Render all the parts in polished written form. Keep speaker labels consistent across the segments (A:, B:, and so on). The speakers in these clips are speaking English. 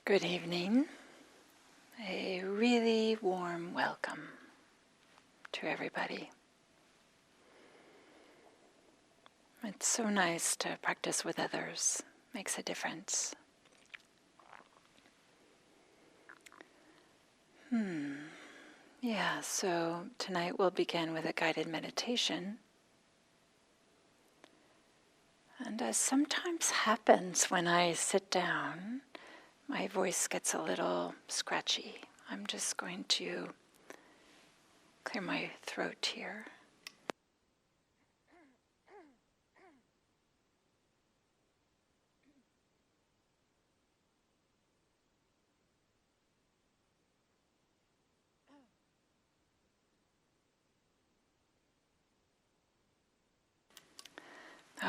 A: Good evening. A really warm welcome to everybody. It's so nice to practice with others. Makes a difference. Yeah, so tonight we'll begin with a guided meditation. And as sometimes happens when I sit down, my voice gets a little scratchy. I'm just going to clear my throat here.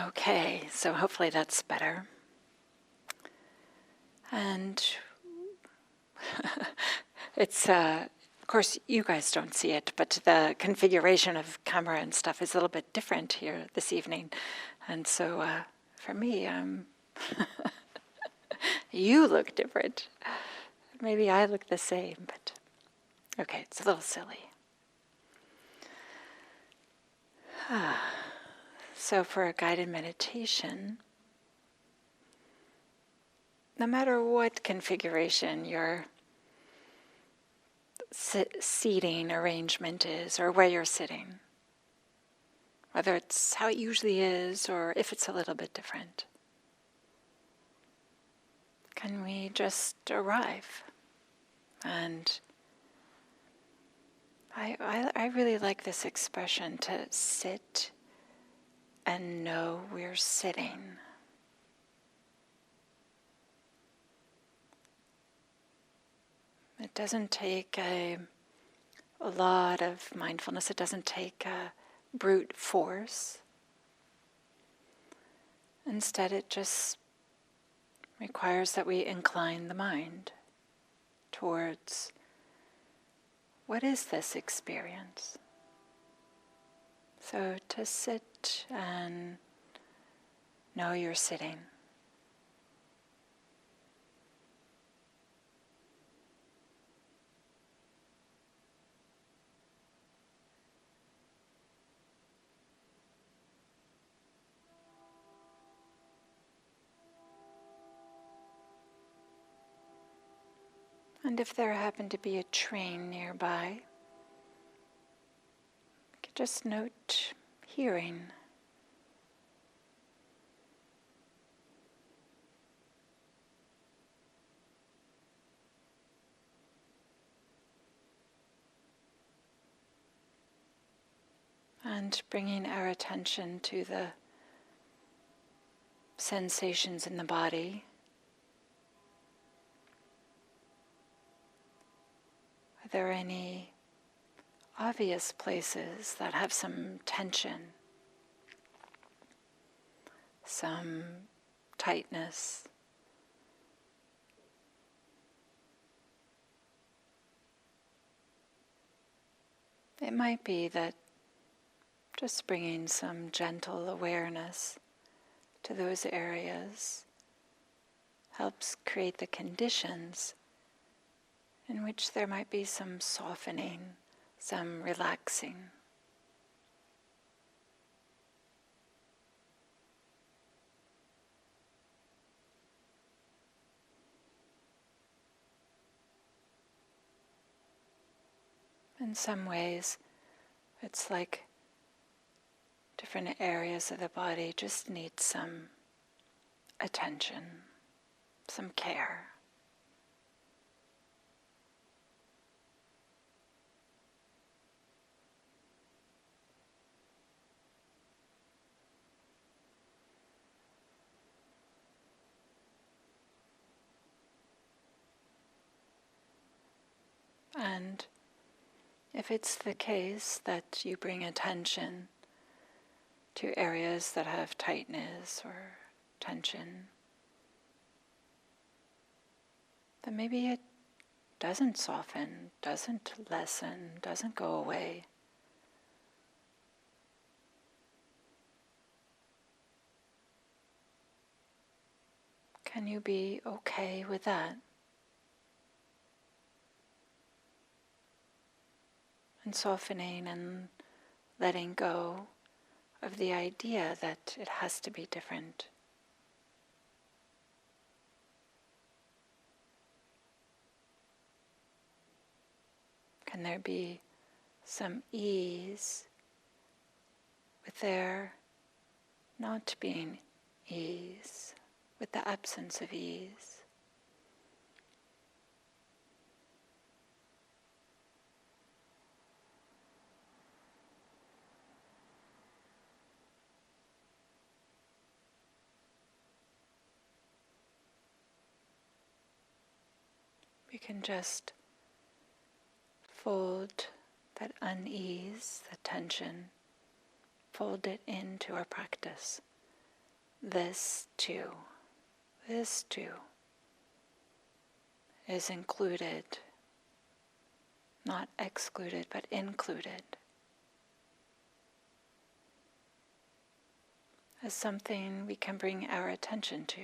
A: Okay, so hopefully that's better. And it's, of course, you guys don't see it, but the configuration of camera and stuff is a little bit different here this evening. And so for me, you look different. Maybe I look the same, but okay, it's a little silly. So for a guided meditation, no matter what configuration your seating arrangement is, or where you're sitting, whether it's how it usually is or if it's a little bit different, can we just arrive? And I really like this expression, to sit and know we're sitting. It doesn't take a lot of mindfulness. It doesn't take brute force. Instead, it just requires that we incline the mind towards, what is this experience? So to sit and know you're sitting. And if there happened to be a train nearby, you could just note hearing. And bringing our attention to the sensations in the body. Are there any obvious places that have some tension, some tightness? It might be that just bringing some gentle awareness to those areas helps create the conditions in which there might be some softening, some relaxing. In some ways, it's like different areas of the body just need some attention, some care. And if it's the case that you bring attention to areas that have tightness or tension, then maybe it doesn't soften, doesn't lessen, doesn't go away. Can you be okay with that? and softening and letting go of the idea that it has to be different. Can there be some ease with there not being ease, with the absence of ease? We can just fold that unease, the tension, fold it into our practice. This too is included, not excluded, but included, as something we can bring our attention to.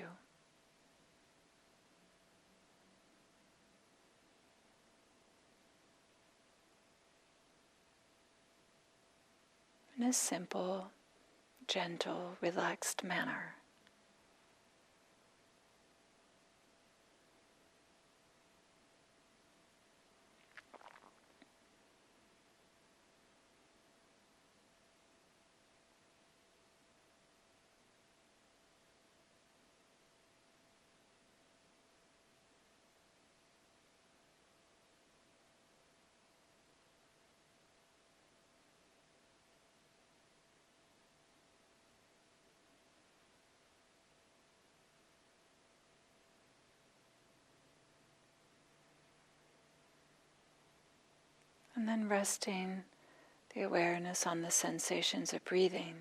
A: In a simple, gentle, relaxed manner. And then resting the awareness on the sensations of breathing.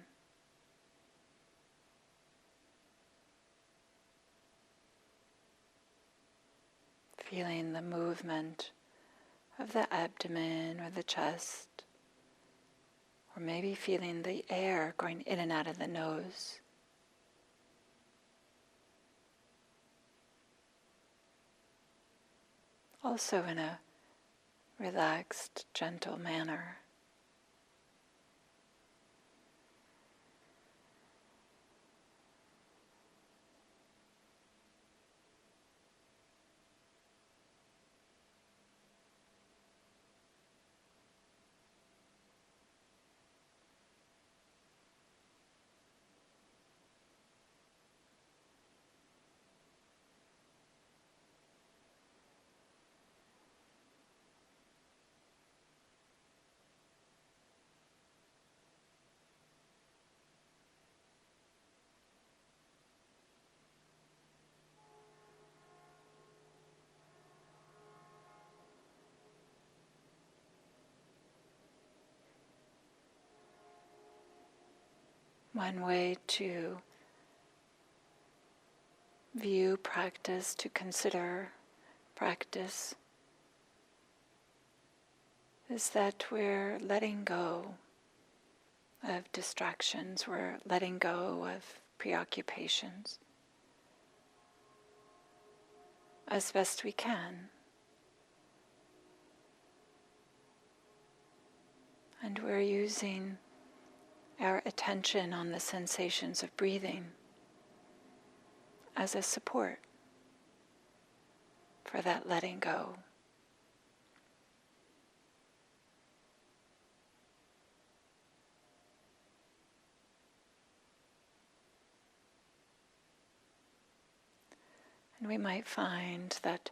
A: Feeling the movement of the abdomen or the chest, or maybe feeling the air going in and out of the nose. Also in a relaxed, gentle manner. One way to view practice, to consider practice, is that we're letting go of distractions, we're letting go of preoccupations as best we can. And we're using our attention on the sensations of breathing as a support for that letting go. And we might find that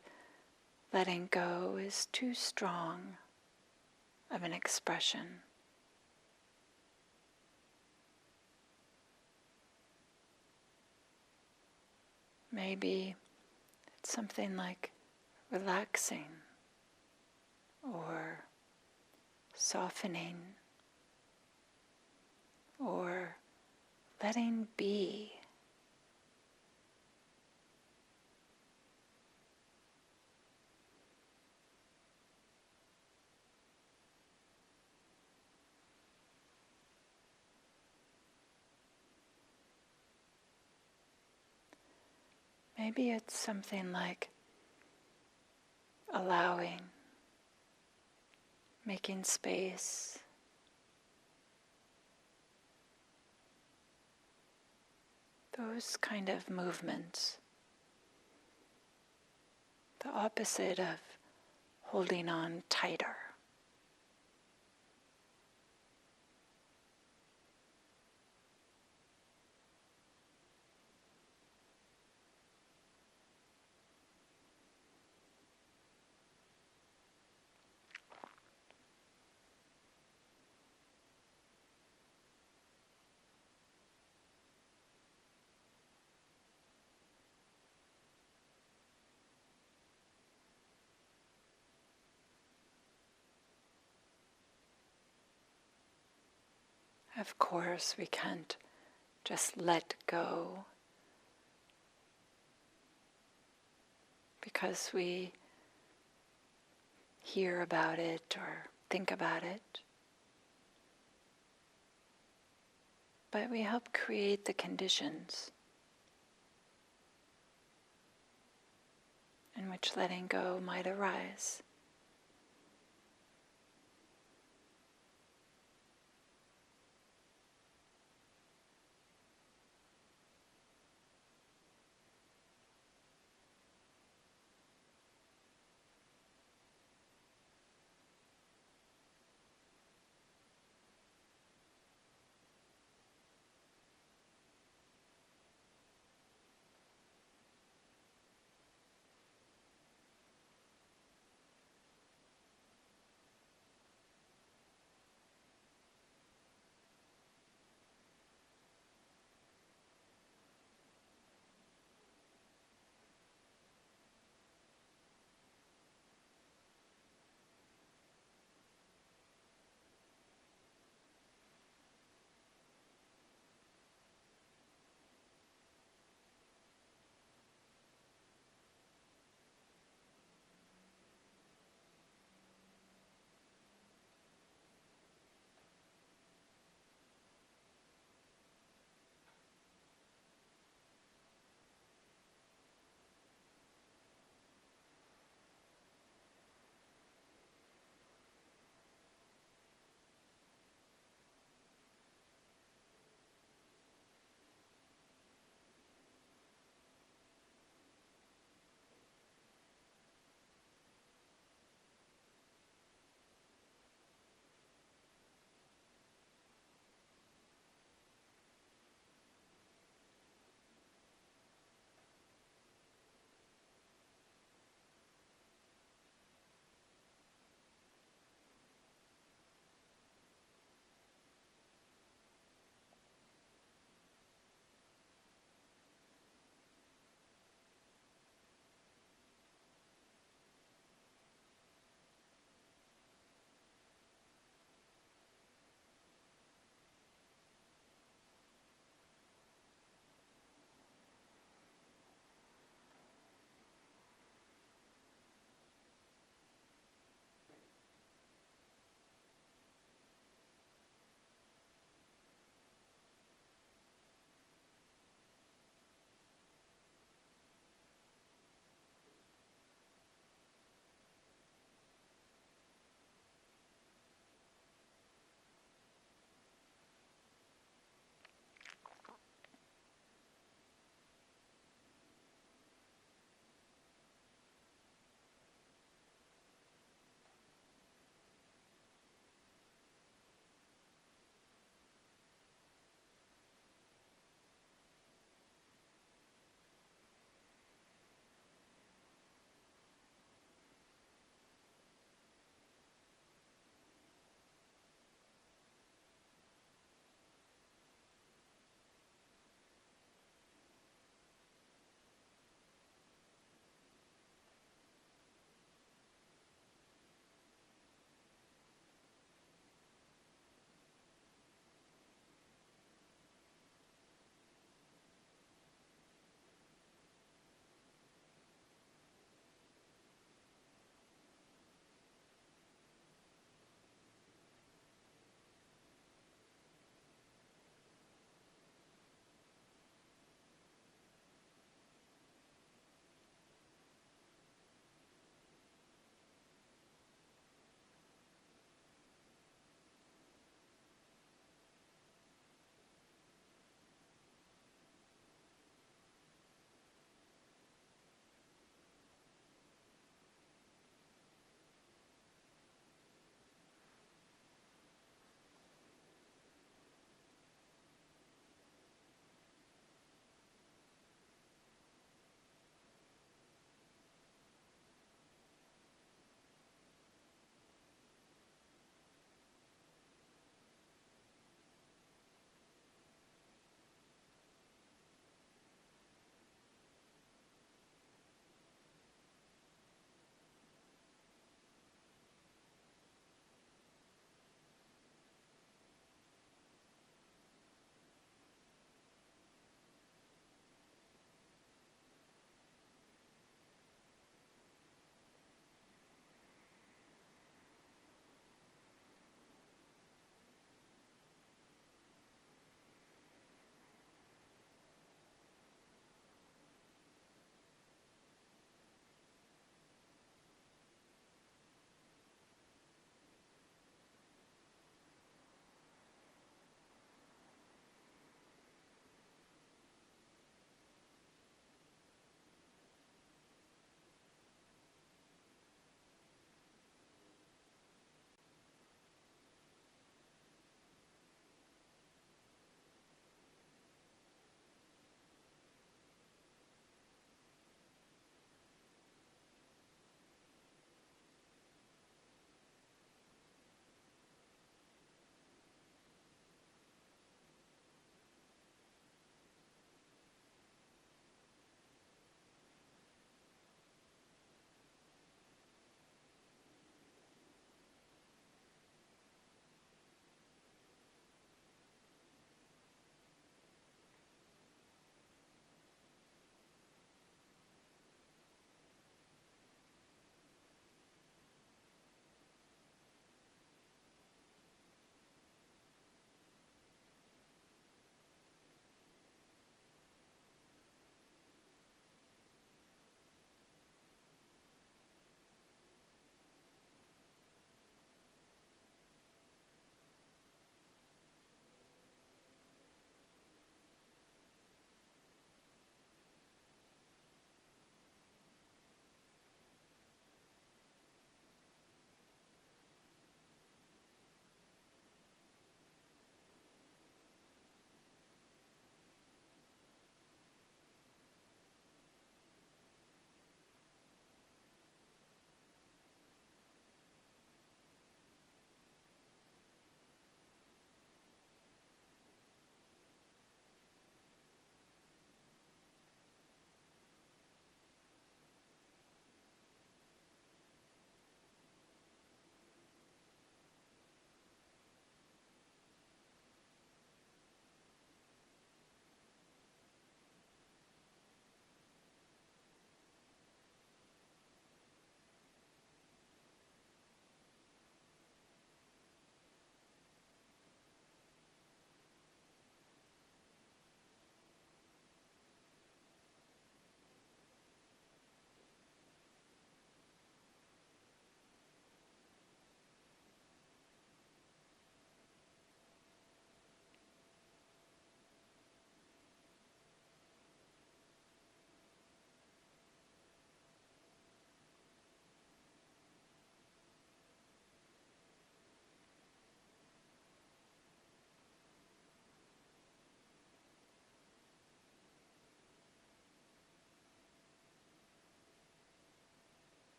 A: letting go is too strong of an expression. Maybe it's something like relaxing or softening or letting be. Maybe it's something like allowing, making space. Those kind of movements, the opposite of holding on tighter. Of course, we can't just let go because we hear about it or think about it. But we help create the conditions in which letting go might arise.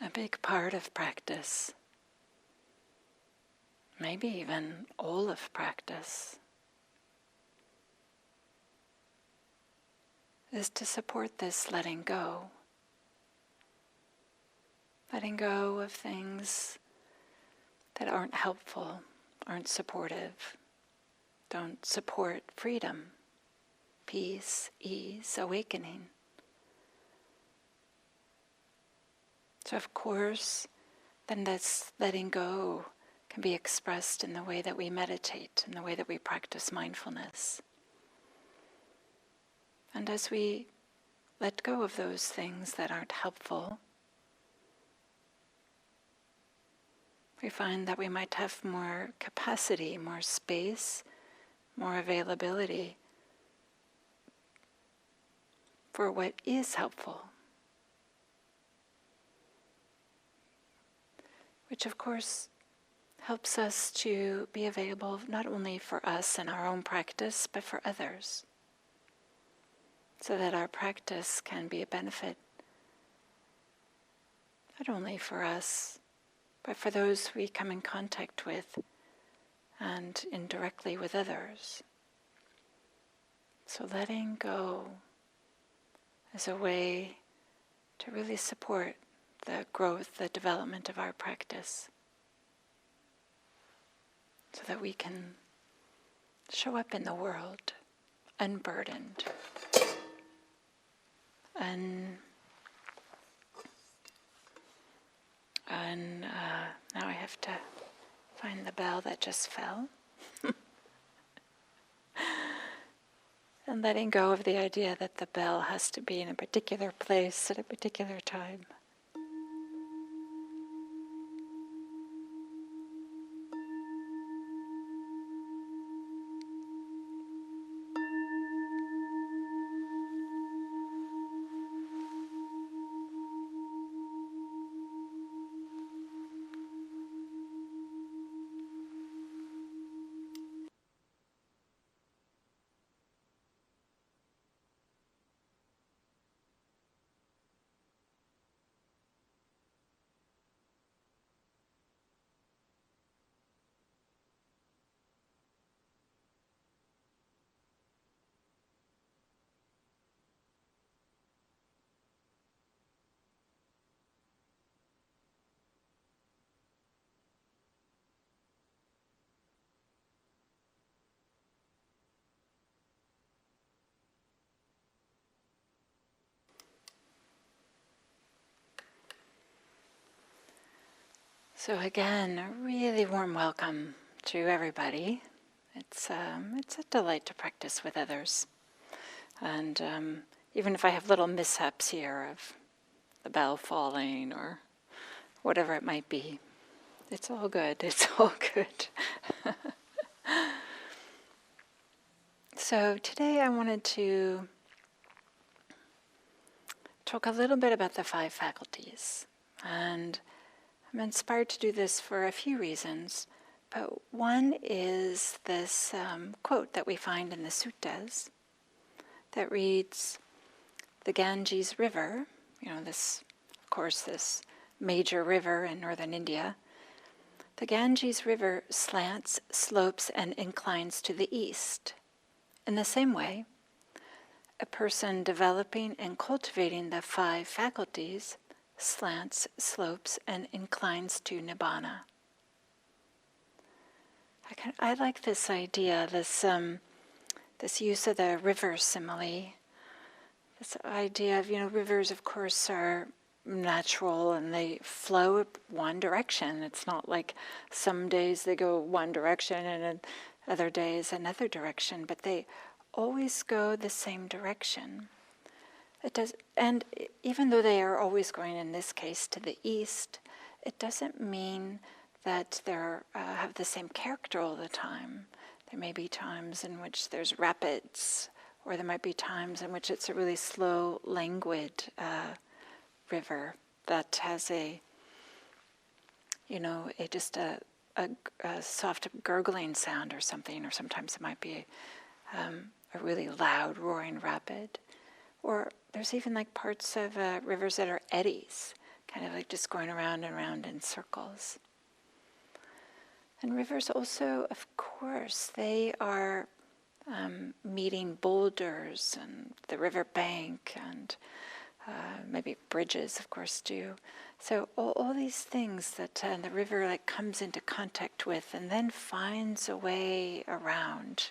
A: a big part of practice, maybe even all of practice, is to support this letting go. Letting go of things that aren't helpful, aren't supportive, don't support freedom, peace, ease, awakening. So of course, then this letting go can be expressed in the way that we meditate, in the way that we practice mindfulness. And as we let go of those things that aren't helpful, we find that we might have more capacity, more space, more availability for what is helpful. Which of course helps us to be available not only for us and our own practice, but for others. So that our practice can be a benefit not only for us, but for those we come in contact with and indirectly with others. So letting go is a way to really support the growth, the development of our practice, so that we can show up in the world unburdened. And now I have to find the bell that just fell. And letting go of the idea that the bell has to be in a particular place at a particular time. So again, a really warm welcome to everybody. It's a delight to practice with others. And even if I have little mishaps here of the bell falling or whatever it might be, it's all good. It's all good. So today I wanted to talk a little bit about the Five Faculties. And I'm inspired to do this for a few reasons, but one is this quote that we find in the suttas that reads, the Ganges River, this major river in northern India, the Ganges River slants, slopes, and inclines to the east. In the same way, a person developing and cultivating the five faculties slants, slopes, and inclines to nibbana. I like this idea, this use of the river simile. This idea of, rivers of course are natural and they flow one direction. It's not like some days they go one direction and other days another direction, but they always go the same direction. It does, and even though they are always going, in this case, to the east, it doesn't mean that they have the same character all the time. There may be times in which there's rapids, or there might be times in which it's a really slow, languid river that has a soft gurgling sound or something, or sometimes it might be a really loud, roaring rapid. Or there's even like parts of rivers that are eddies, kind of like just going around and around in circles. And rivers also, of course, they are meeting boulders and the river bank, and maybe bridges, of course, too. So all these things that the river like comes into contact with and then finds a way around.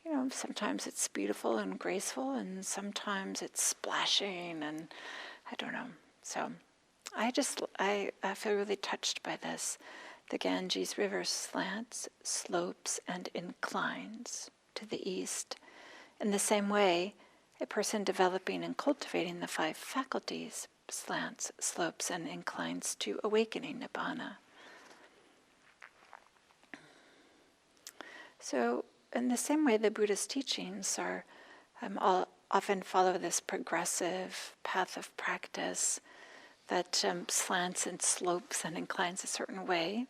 A: You know, sometimes it's beautiful and graceful, and sometimes it's splashing, and I don't know. So I feel really touched by this. The Ganges River slants, slopes, and inclines to the east. In the same way, a person developing and cultivating the 5 faculties slants, slopes, and inclines to awakening Nibbana. So, in the same way, the Buddha's teachings are often follow this progressive path of practice that slants and slopes and inclines a certain way.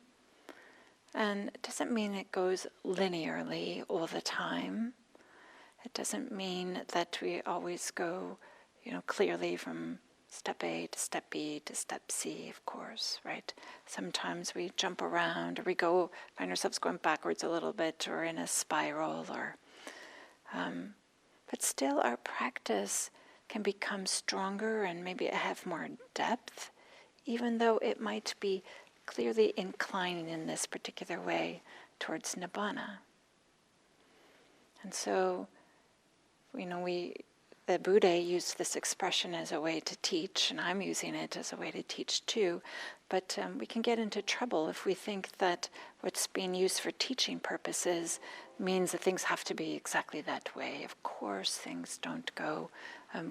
A: And it doesn't mean it goes linearly all the time. It doesn't mean that we always go, clearly from step A to step B to step C, of course, right? Sometimes we jump around, or we find ourselves going backwards a little bit, or in a spiral, but still our practice can become stronger and maybe have more depth, even though it might be clearly inclining in this particular way towards Nibbana. And so, the Buddha used this expression as a way to teach, and I'm using it as a way to teach too, but we can get into trouble if we think that what's being used for teaching purposes means that things have to be exactly that way. Of course, things don't go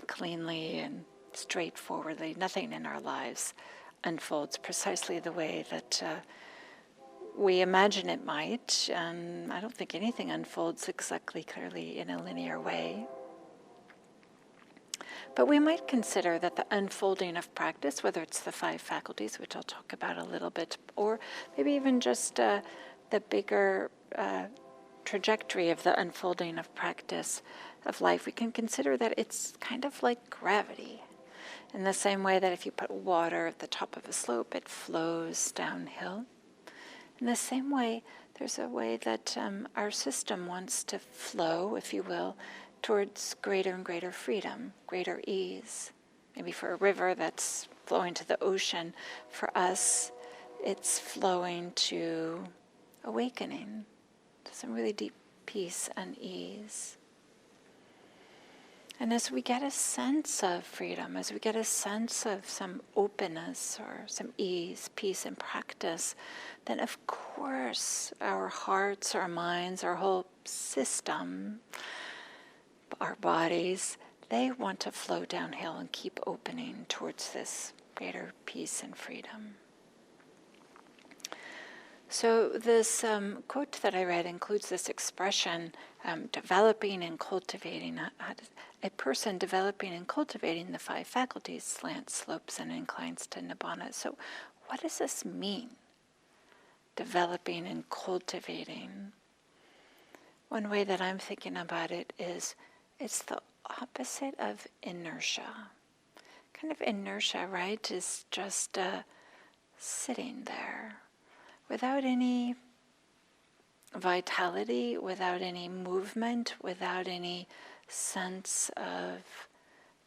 A: cleanly and straightforwardly. Nothing in our lives unfolds precisely the way that we imagine it might, and I don't think anything unfolds exactly clearly in a linear way. But we might consider that the unfolding of practice, whether it's the 5 faculties, which I'll talk about a little bit, or maybe even just the bigger trajectory of the unfolding of practice of life, we can consider that it's kind of like gravity. In the same way that if you put water at the top of a slope, it flows downhill. In the same way, there's a way that our system wants to flow, if you will, towards greater and greater freedom, greater ease. Maybe for a river that's flowing to the ocean, for us, it's flowing to awakening, to some really deep peace and ease. And as we get a sense of freedom, as we get a sense of some openness or some ease, peace, and practice, then of course our hearts, our minds, our whole system, our bodies, they want to flow downhill and keep opening towards this greater peace and freedom. So this quote that I read includes this expression, developing and cultivating. A person developing and cultivating the 5 faculties slants, slopes, and inclines to Nibbana. So what does this mean? Developing and cultivating. One way that I'm thinking about it is it's the opposite of inertia. Kind of inertia, right, is just sitting there without any vitality, without any movement, without any sense of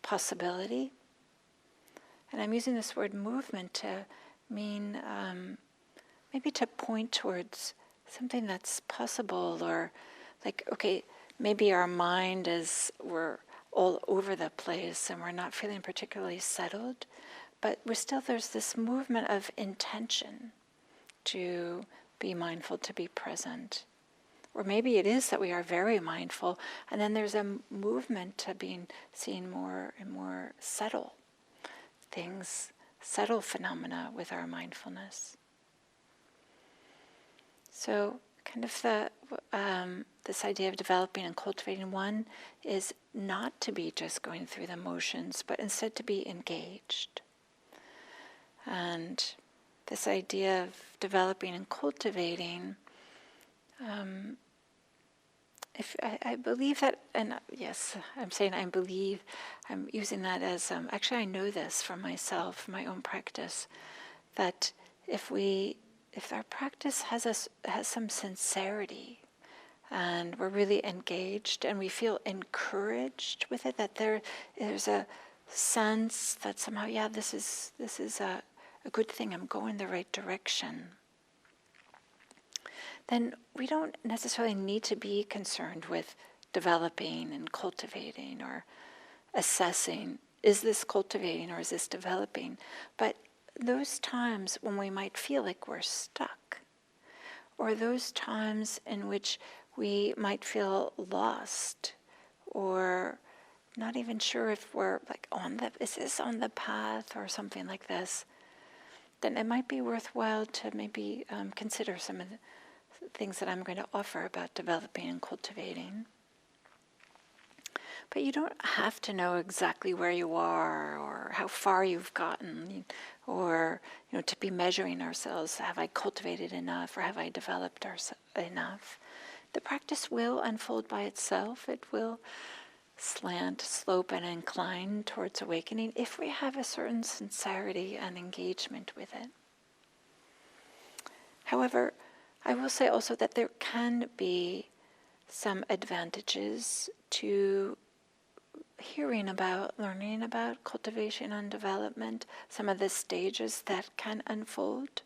A: possibility. And I'm using this word movement to mean maybe to point towards something that's possible, or like, okay, maybe our mind we're all over the place and we're not feeling particularly settled, but there's this movement of intention to be mindful, to be present. Or maybe it is that we are very mindful, and then there's a movement to seeing more and more subtle things, subtle phenomena with our mindfulness. So kind of this idea of developing and cultivating, one is not to be just going through the motions, but instead to be engaged. And this idea of developing and cultivating if I believe that, and yes, I'm saying I believe, I'm using that as, actually I know this from myself, my own practice, that if our practice has some sincerity, and we're really engaged, and we feel encouraged with it, that there's a sense that somehow, yeah, this is a good thing, I'm going the right direction, then we don't necessarily need to be concerned with developing and cultivating or assessing, is this cultivating or is this developing? But those times when we might feel like we're stuck, or those times in which we might feel lost, or not even sure if we're like is this on the path or something like this, then it might be worthwhile to maybe consider some of the things that I'm going to offer about developing and cultivating. But you don't have to know exactly where you are or how far you've gotten, or to be measuring ourselves. Have I cultivated enough, or have I developed enough? The practice will unfold by itself. It will slant, slope, and incline towards awakening if we have a certain sincerity and engagement with it. However, I will say also that there can be some advantages to hearing about, learning about cultivation and development, some of the stages that can unfold.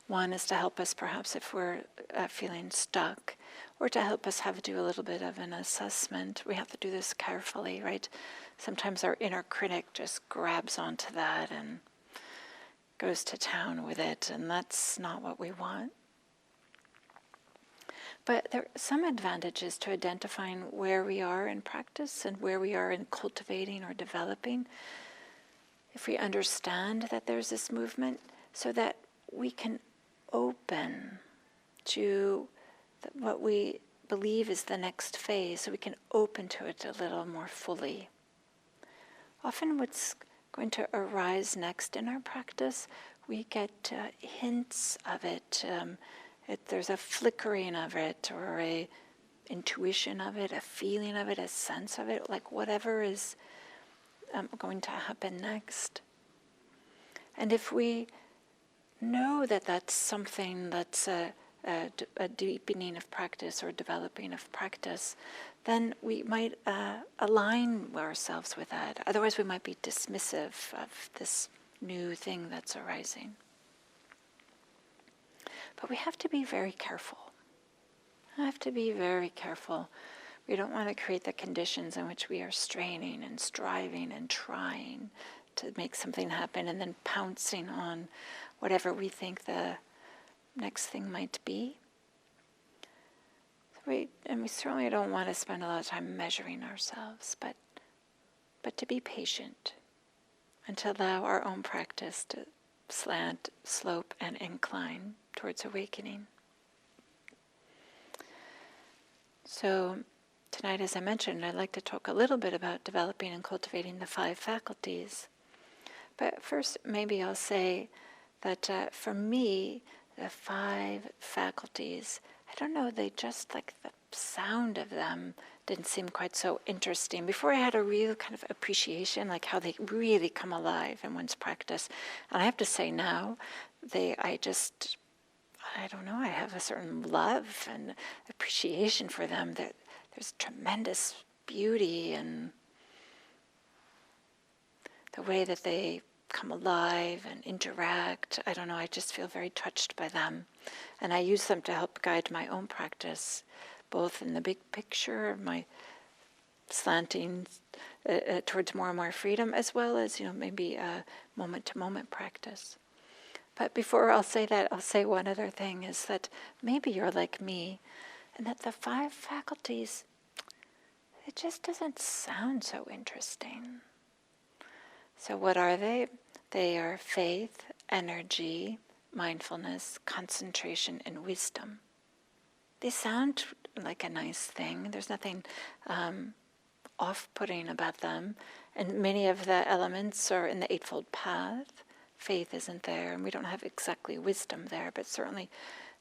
A: One is to help us perhaps if we're feeling stuck, or to help us do a little bit of an assessment. We have to do this carefully, right? Sometimes our inner critic just grabs onto that and goes to town with it, and that's not what we want. But there are some advantages to identifying where we are in practice and where we are in cultivating or developing. If we understand that there's this movement, so that we can open to what we believe is the next phase, so we can open to it a little more fully. Often what's going to arise next in our practice, we get hints of it. There's a flickering of it, or a intuition of it, a feeling of it, a sense of it, like whatever is going to happen next. And if we know that that's something that's a deepening of practice or developing of practice, then we might align ourselves with that. Otherwise we might be dismissive of this new thing that's arising. But we have to be very careful. We don't want to create the conditions in which we are straining and striving and trying to make something happen, and then pouncing on whatever we think the next thing might be. We certainly don't want to spend a lot of time measuring ourselves, but to be patient and to allow our own practice to slant, slope, and incline towards awakening. So tonight, as I mentioned, I'd like to talk a little bit about developing and cultivating the 5 faculties. But first, maybe I'll say that for me, the 5 faculties, I don't know, they just, like, the sound of them didn't seem quite so interesting. Before I had a real kind of appreciation, like how they really come alive in one's practice. And I have to say now, I don't know, I have a certain love and appreciation for them, that there's tremendous beauty in the way that they come alive and interact. I don't know, I just feel very touched by them. And I use them to help guide my own practice, both in the big picture, my slanting towards more and more freedom, as well as, maybe a moment-to-moment practice. But before I'll say that, I'll say one other thing, is that maybe you're like me, and that the 5 faculties, it just doesn't sound so interesting. So what are they? They are faith, energy, mindfulness, concentration, and wisdom. They sound like a nice thing. There's nothing off-putting about them. And many of the elements are in the Eightfold Path. Faith isn't there, and we don't have exactly wisdom there, but certainly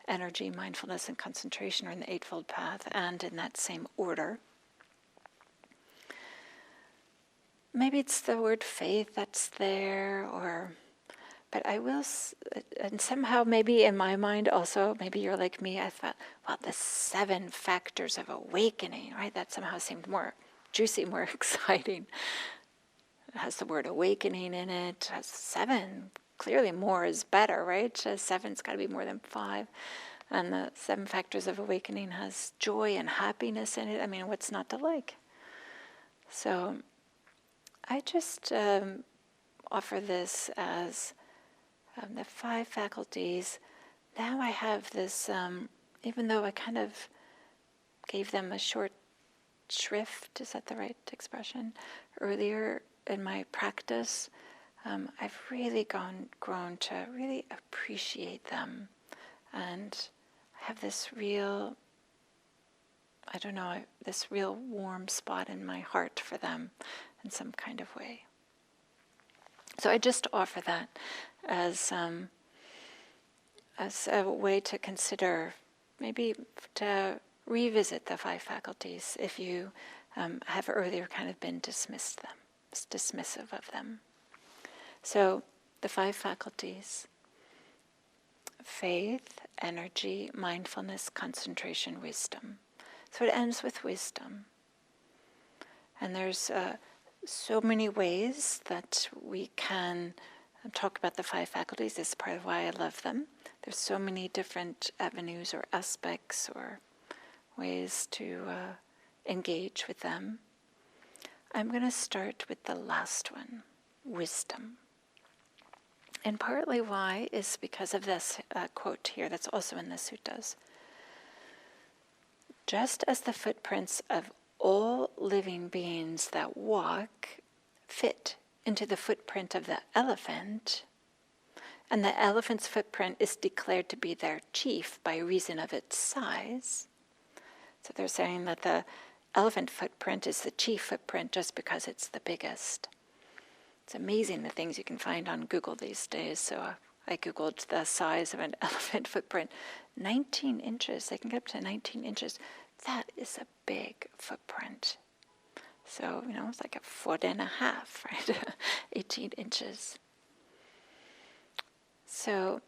A: energy, mindfulness, and concentration are in the Eightfold Path, and in that same order. Maybe it's the word faith that's there, but I will, and somehow maybe in my mind also, maybe you're like me, I thought, well, the 7 factors of awakening, right? That somehow seemed more juicy, more exciting. It has the word awakening in it. It has 7. Clearly more is better, right? 7's got to be more than 5. And the 7 factors of awakening has joy and happiness in it. I mean, what's not to like? So I just offer this as the 5 faculties. Now I have this, even though I kind of gave them a short shrift, is that the right expression, earlier in my practice, I've really grown to really appreciate them, and I have this real, I don't know, this real warm spot in my heart for them in some kind of way. So I just offer that as a way to consider, maybe to revisit the 5 faculties if you have earlier kind of been dismissive of them. So the 5 faculties: faith, energy, mindfulness, concentration, wisdom. So it ends with wisdom. And there's so many ways that we can talk about the 5 faculties. This is part of why I love them. There's so many different avenues or aspects or ways to engage with them. I'm going to start with the last one, wisdom. And partly why is because of this quote here that's also in the suttas. Just as the footprints of all living beings that walk fit into the footprint of the elephant, and the elephant's footprint is declared to be their chief by reason of its size. So they're saying that the elephant footprint is the chief footprint just because it's the biggest. It's amazing the things you can find on Google these days. So I Googled the size of an elephant footprint. 19 inches. They can get up to 19 inches. That is a big footprint. So, it's like 1.5 feet, right? 18 inches. So,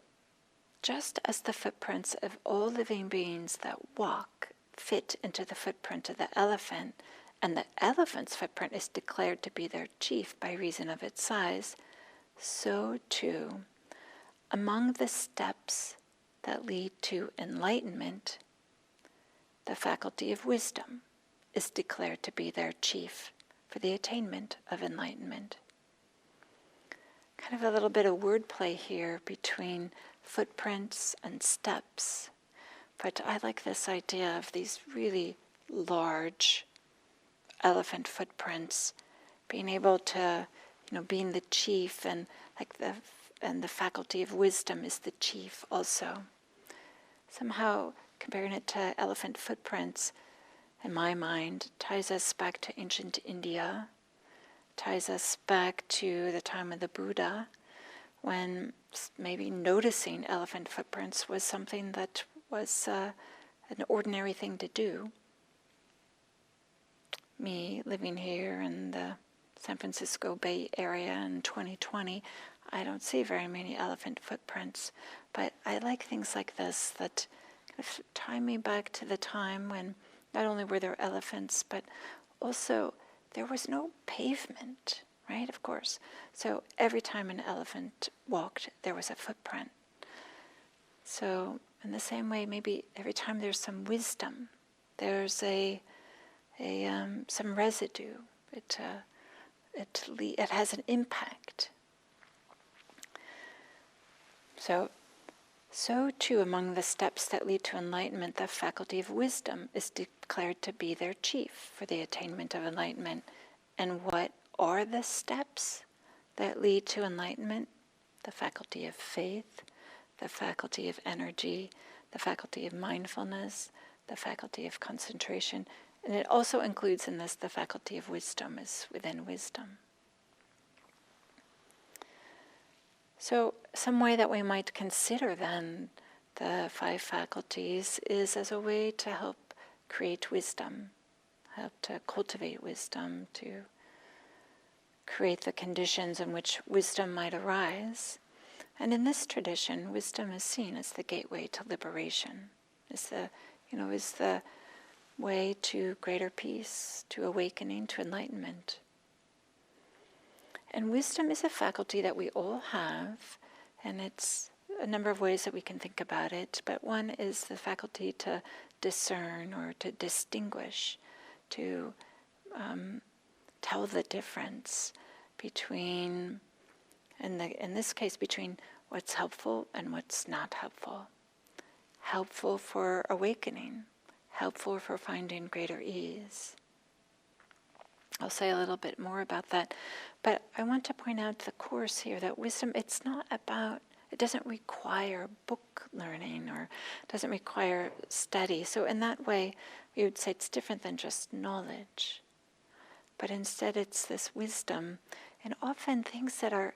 A: just as the footprints of all living beings that walk fit into the footprint of the elephant, and the elephant's footprint is declared to be their chief by reason of its size, so too, among the steps that lead to enlightenment, the faculty of wisdom is declared to be their chief for the attainment of enlightenment. Kind of a little bit of wordplay here between footprints and steps, but I like this idea of these really large elephant footprints being able to, being the chief, and the faculty of wisdom is the chief also. Somehow comparing it to elephant footprints, in my mind, ties us back to ancient India, ties us back to the time of the Buddha, when maybe noticing elephant footprints was something that was an ordinary thing to do. Me living here in the San Francisco Bay Area in 2020, I don't see very many elephant footprints, but I like things like this that kind of tie me back to the time when not only were there elephants, but also there was no pavement, right? Of course. So every time an elephant walked, there was a footprint. So in the same way, maybe every time there's some wisdom, there's some residue. It has an impact. So too among the steps that lead to enlightenment, the faculty of wisdom is declared to be their chief for the attainment of enlightenment. And what are the steps that lead to enlightenment? The faculty of faith, the faculty of energy, the faculty of mindfulness, the faculty of concentration. And it also includes in this the faculty of wisdom is within wisdom. So some way that we might consider then the Five Faculties is as a way to help create wisdom, help to cultivate wisdom, to create the conditions in which wisdom might arise. And in this tradition, wisdom is seen as the gateway to liberation, is the way to greater peace, to awakening, to enlightenment. And wisdom is a faculty that we all have, and it's a number of ways that we can think about it, but one is the faculty to discern or to distinguish, to tell the difference between, in this case, between what's helpful and what's not helpful. Helpful for awakening, helpful for finding greater ease. I'll say a little bit more about that, but I want to point out the course here that wisdom, it doesn't require book learning or doesn't require study. So in that way, we would say it's different than just knowledge. But instead it's this wisdom, and often things that are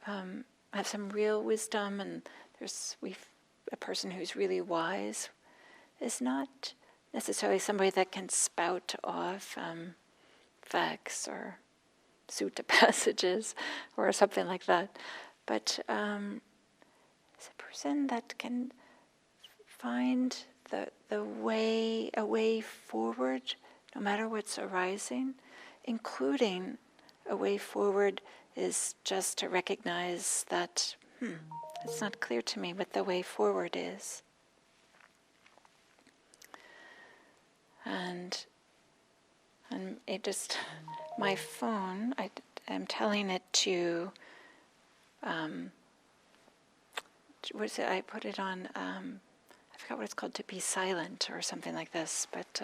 A: have some real wisdom, and a person who's really wise is not necessarily somebody that can spout off facts or sutta passages or something like that, but it's a person that can find a way forward, no matter what's arising, including a way forward is just to recognize that it's not clear to me what the way forward is. And it just, my phone, I'm telling it to, what is it, I put it on, I forgot what it's called, to be silent or something like this, but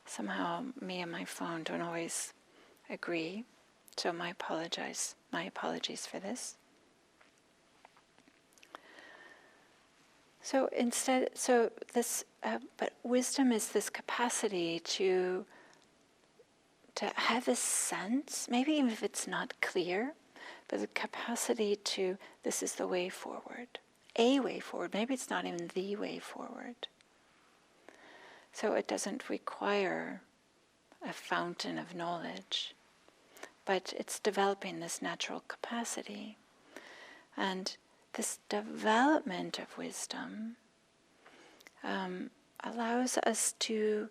A: somehow me and my phone don't always agree, so my apologies for this. So but wisdom is this capacity to have this sense, maybe even if it's not clear, but the capacity to, this is the way forward. A way forward, maybe it's not even the way forward. So it doesn't require a fountain of knowledge, but it's developing this natural capacity. And this development of wisdom allows us to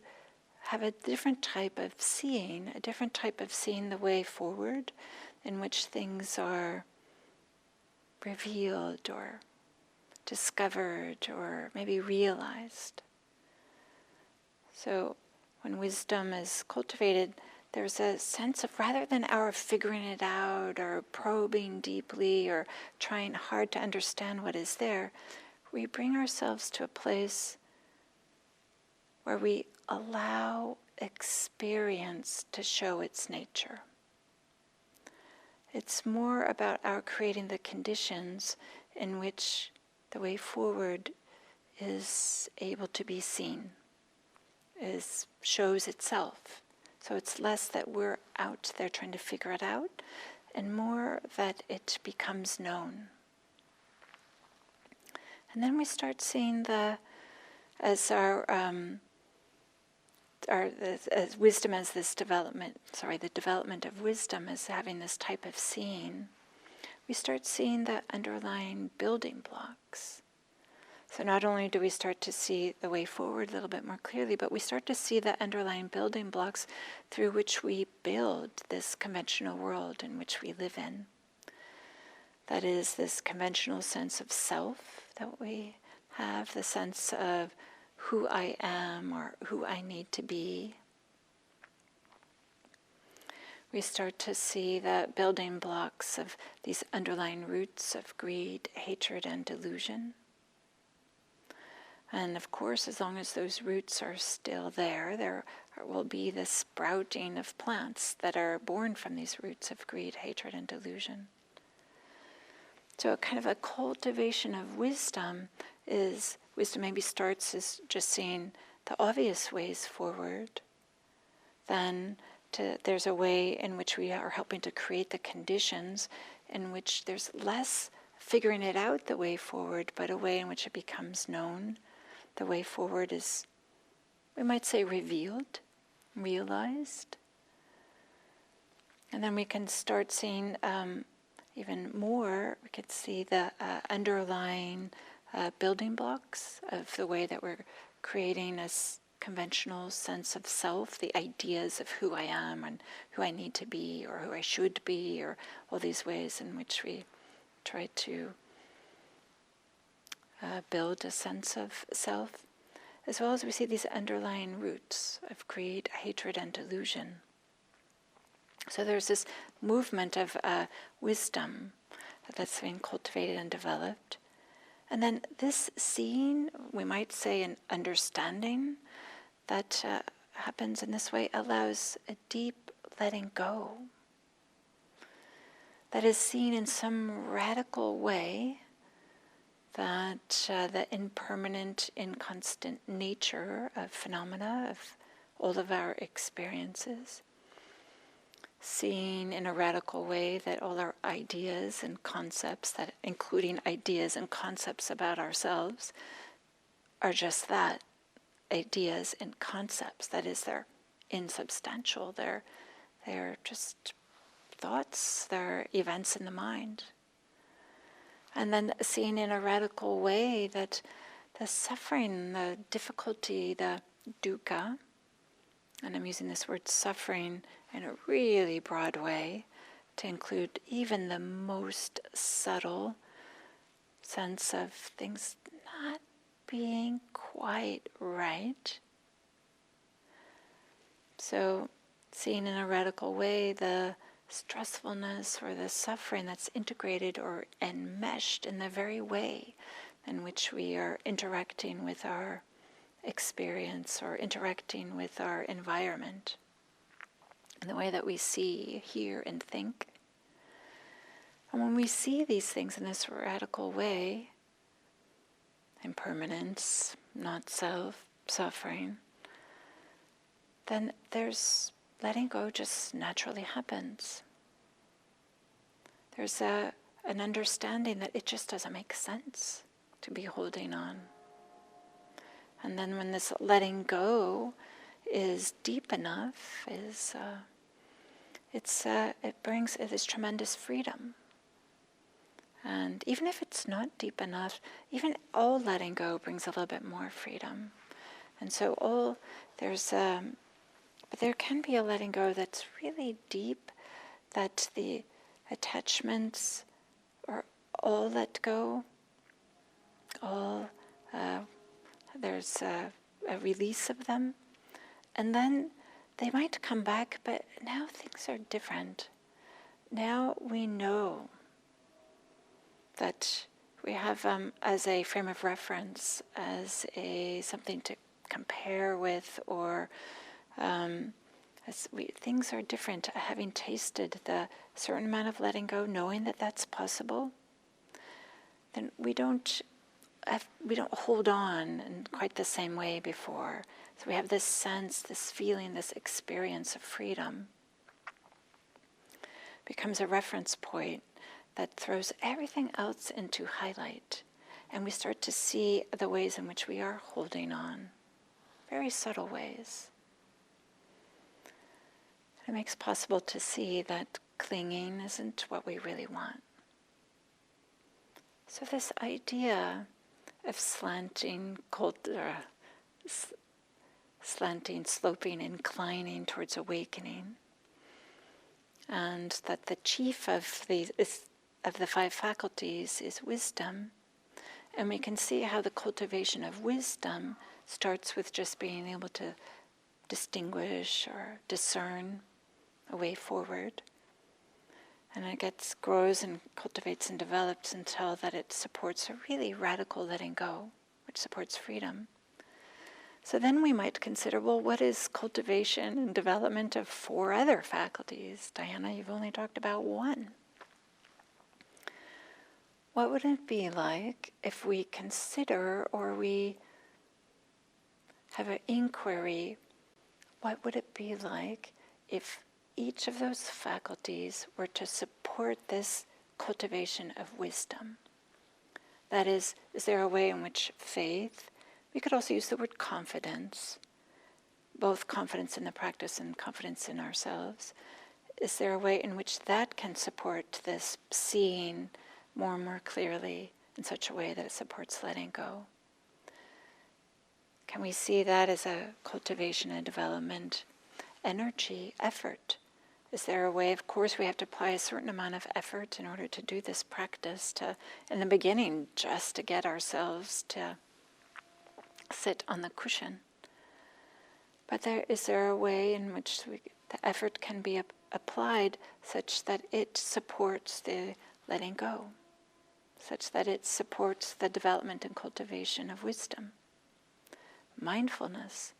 A: have a different type of seeing the way forward, in which things are revealed or discovered or maybe realized. So when wisdom is cultivated, there's a sense of, rather than our figuring it out or probing deeply or trying hard to understand what is there, we bring ourselves to a place where we allow experience to show its nature. It's more about our creating the conditions in which the way forward is able to be seen, shows itself. So it's less that we're out there trying to figure it out, and more that it becomes known. And then we start seeing as wisdom as this development, the development of wisdom as having this type of seeing, we start seeing the underlying building blocks. So not only do we start to see the way forward a little bit more clearly, but we start to see the underlying building blocks through which we build this conventional world in which we live in. That is this conventional sense of self that we have, the sense of who I am or who I need to be. We start to see the building blocks of these underlying roots of greed, hatred, and delusion. And of course, as long as those roots are still there will be the sprouting of plants that are born from these roots of greed, hatred, and delusion. So a kind of a cultivation of wisdom maybe starts as just seeing the obvious ways forward. Then there's a way in which we are helping to create the conditions in which there's less figuring it out, the way forward, but a way in which it becomes known. The way forward is, we might say, revealed, realized. And then we can start seeing even more, we could see the underlying building blocks of the way that we're creating a conventional sense of self, the ideas of who I am and who I need to be or who I should be, or all these ways in which we try to build a sense of self, as well as we see these underlying roots of greed, hatred, and delusion. So there's this movement of wisdom that's being cultivated and developed. And then this seeing, we might say an understanding, that happens in this way allows a deep letting go. That is seen in some radical way that the impermanent, inconstant nature of phenomena, of all of our experiences, seeing in a radical way that all our ideas and concepts, that including ideas and concepts about ourselves, are just that, ideas and concepts. That is, they're insubstantial. They're just thoughts. They're events in the mind. And then seeing in a radical way that the suffering, the difficulty, the dukkha, and I'm using this word suffering in a really broad way to include even the most subtle sense of things not being quite right. So seeing in a radical way the stressfulness or the suffering that's integrated or enmeshed in the very way in which we are interacting with our experience or interacting with our environment, and the way that we see, hear, and think. And when we see these things in this radical way, impermanence, not self, suffering, then there's letting go just naturally happens. There's an understanding that it just doesn't make sense to be holding on. And then when this letting go is deep enough, it brings this tremendous freedom. And even if it's not deep enough, even all letting go brings a little bit more freedom. And so but there can be a letting go that's really deep, that the attachments are all let go, there's a release of them, and then they might come back, but now things are different. Now we know that we have as a frame of reference, as something to compare with, or things are different. Having tasted the certain amount of letting go, knowing that that's possible, then we don't hold on in quite the same way before. So we have this sense, this feeling, this experience of freedom. Becomes a reference point that throws everything else into highlight. And we start to see the ways in which we are holding on. Very subtle ways. It makes possible to see that clinging isn't what we really want. So this idea of slanting, sloping, inclining towards awakening, and that the chief of the five faculties is wisdom, and we can see how the cultivation of wisdom starts with just being able to distinguish or discern a way forward. And it grows and cultivates and develops until that it supports a really radical letting go, which supports freedom. So then we might consider, well, what is cultivation and development of 4 other faculties? Diana, you've only talked about 1. What would it be like if we consider, or we have an inquiry, what would it be like if each of those faculties were to support this cultivation of wisdom? That is there a way in which faith, we could also use the word confidence, both confidence in the practice and confidence in ourselves, is there a way in which that can support this seeing more and more clearly in such a way that it supports letting go? Can we see that as a cultivation and development energy, effort? Is there a way, of course, we have to apply a certain amount of effort in order to do this practice, to, in the beginning, just to get ourselves to sit on the cushion. But is there a way in which the effort can be applied such that it supports the letting go, such that it supports the development and cultivation of wisdom? Mindfulness.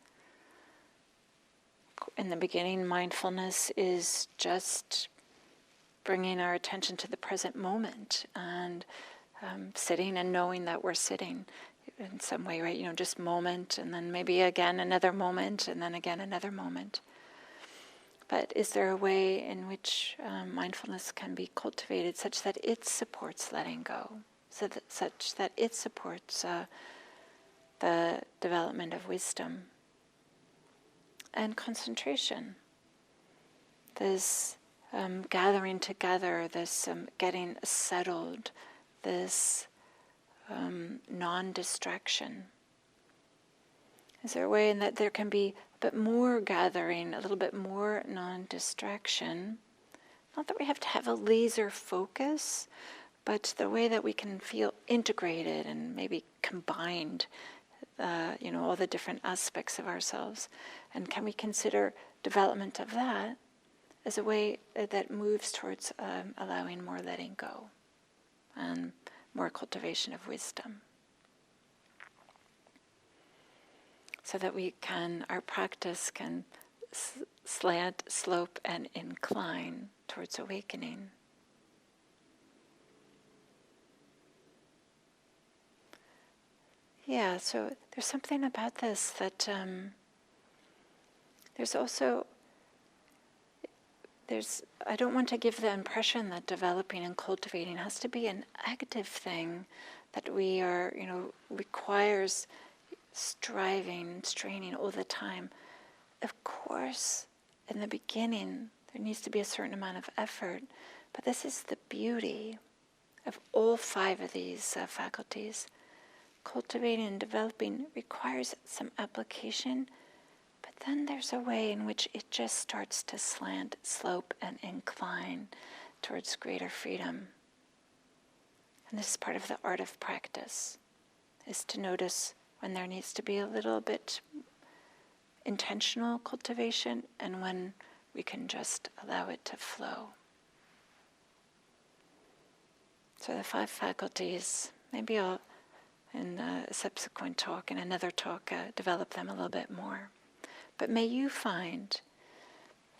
A: In the beginning, mindfulness is just bringing our attention to the present moment and sitting and knowing that we're sitting in some way, right? Just moment, and then maybe again another moment, and then again another moment. But is there a way in which mindfulness can be cultivated such that it supports letting go, such that it supports the development of wisdom and concentration? This gathering together, this getting settled, this non-distraction. Is there a way in that there can be a bit more gathering, a little bit more non-distraction? Not that we have to have a laser focus, but the way that we can feel integrated and maybe combined, all the different aspects of ourselves. And can we consider development of that as a way that moves towards allowing more letting go and more cultivation of wisdom? So that our practice can slant, slope, and incline towards awakening. Yeah, so there's something about this that I don't want to give the impression that developing and cultivating has to be an active thing that we are, requires striving, straining all the time. Of course, in the beginning, there needs to be a certain amount of effort, but this is the beauty of all 5 of these faculties. Cultivating and developing requires some application, but then there's a way in which it just starts to slant, slope, and incline towards greater freedom. And this is part of the art of practice, is to notice when there needs to be a little bit intentional cultivation and when we can just allow it to flow. So the 5 faculties, maybe I'll, in a subsequent talk, in another talk, develop them a little bit more. But may you find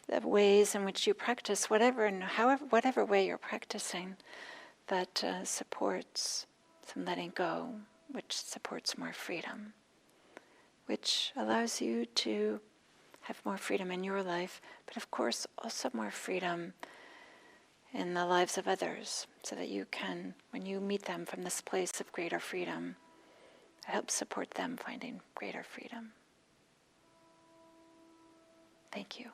A: the ways in which you practice whatever way you're practicing that supports some letting go, which supports more freedom, which allows you to have more freedom in your life, but of course also more freedom in the lives of others, so that you can, when you meet them from this place of greater freedom, it helps support them finding greater freedom. Thank you.